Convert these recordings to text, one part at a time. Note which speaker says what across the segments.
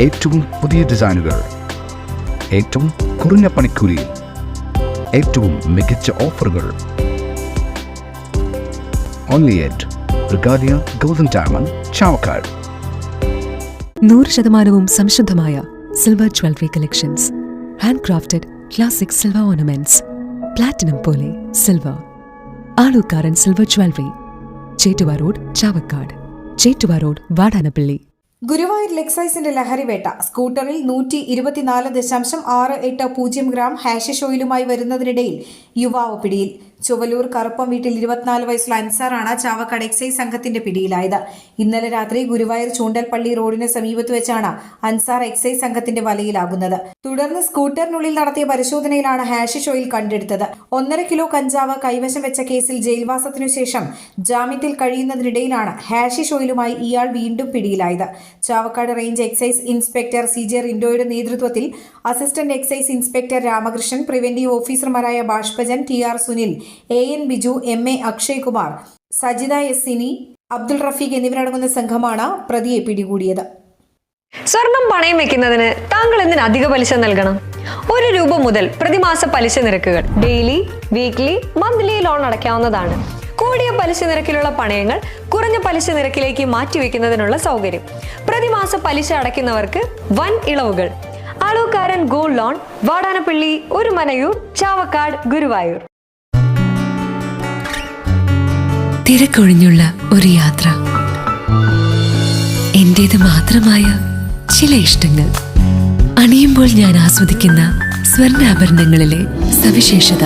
Speaker 1: ഏറ്റവും പുതിയ ഡിസൈനുകൾ, ഏറ്റവും കുറഞ്ഞ പണിക്കൂലി, ഏറ്റവും മികച്ച ഓഫറുകൾ. Only at Regalia Golden Diamond, Chavakkad.
Speaker 2: 100% സംശുദ്ധമായ silver jewellery collections. Handcrafted classic silver ornaments. Platinum പോലെ silver. Alukkaran silver jewellery, Chettuva road, Chavakkad. Chettuva road, Vadanappally.
Speaker 3: Guruvayur എക്സൈസിന്റെ ലഹരിവേട്ട. സ്കൂട്ടറിൽ 124.68 ഗ്രാം ഹാഷിഷ് ഓയിലുമായി വരുന്നതിനിടയിൽ യുവാവ് പിടിയിൽ. ചുവലൂർ കറുപ്പം വീട്ടിൽ 24 വയസ്സുള്ള അൻസാറാണ് ചാവക്കാട് എക്സൈസ് സംഘത്തിന്റെ പിടിയിലായത്. ഇന്നലെ രാത്രി ഗുരുവായൂർ ചൂണ്ടൽപ്പള്ളി റോഡിന് സമീപത്ത് വെച്ചാണ് അൻസാർ എക്സൈസ് സംഘത്തിന്റെ വലയിലാകുന്നത്. തുടർന്ന് സ്കൂട്ടറിനുള്ളിൽ നടത്തിയ പരിശോധനയിലാണ് ഹാഷിഷ് ഓയിൽ കണ്ടെടുത്തത്. 1.5 കിലോ കഞ്ചാവ് കൈവശം വെച്ച കേസിൽ ജയിൽവാസത്തിനു ശേഷം ജാമ്യത്തിൽ കഴിയുന്നതിനിടയിലാണ് ഹാഷിഷ് ഓയിലുമായി ഇയാൾ വീണ്ടും പിടിയിലായത്. Chavakkad range excise inspector CJ റിൻഡോയുടെ നേതൃത്വത്തിൽ assistant excise inspector Ramakrishnan, preventive ഓഫീസർമാരായ Bashpajan, TR Sunil, AN Biju, MA Akshay Kumar, Sajitha Sini, Abdul Rafeeq എന്നിവരടങ്ങുന്ന സംഘമാണ് പ്രതിയെ പിടികൂടിയത്.
Speaker 4: സ്വർണം പണയം വെക്കുന്നതിന് താങ്കൾ എന്തിന് അധിക പലിശ നൽകണം? 1 രൂപ മുതൽ പ്രതിമാസ പലിശ നിരക്കുകൾ ഡെയിലി, വീക്ക്ലി, മന്ത്ലി ലോൺ അടയ്ക്കാവുന്നതാണ്. കൂടിയ പലിശ നിരക്കിലുള്ള പണയങ്ങൾ കുറഞ്ഞ പലിശ നിരക്കിലേക്ക് മാറ്റിവെക്കുന്നതിനുള്ള സൗകര്യം. പ്രതിമാസ പലിശ അടയ്ക്കുന്നവർക്ക് വൻ ഇളവുകൾ. Alukkaran gold loan, Vadanappally, Orumanayur, Chavakkad, Guruvayur.
Speaker 2: തിരക്കൊഴിഞ്ഞുള്ള ഒരു യാത്ര, എന്റേത് മാത്രമായ ചില ഇഷ്ടങ്ങൾ, അണിയുമ്പോൾ ഞാൻ ആസ്വദിക്കുന്ന സ്വർണ്ണാഭരണങ്ങളിലെ സവിശേഷത.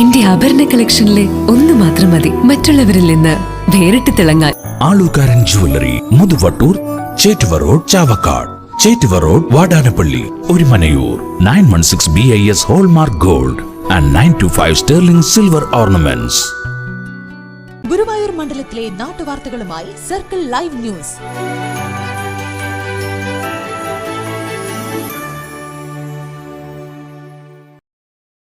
Speaker 2: എന്റെ ആഭരണ കളക്ഷനിലെ ഒന്ന് മാത്രം മതി മറ്റുള്ളവരിൽ നിന്ന് വേറിട്ട് തിളങ്ങാൻ.
Speaker 5: Alukkaran jewellery, Muthuvattoor, Chettuva road, Chavakkad. Chettuva road, Vadanappally, Orumanayur. 916 BIS hallmark gold and 925 sterling silver ornaments.
Speaker 6: Guruvayur മണ്ഡലത്തിലെ നാട്ടുവാർത്തകളുമായി സർക്കിൾ ലൈവ് ന്യൂസ്.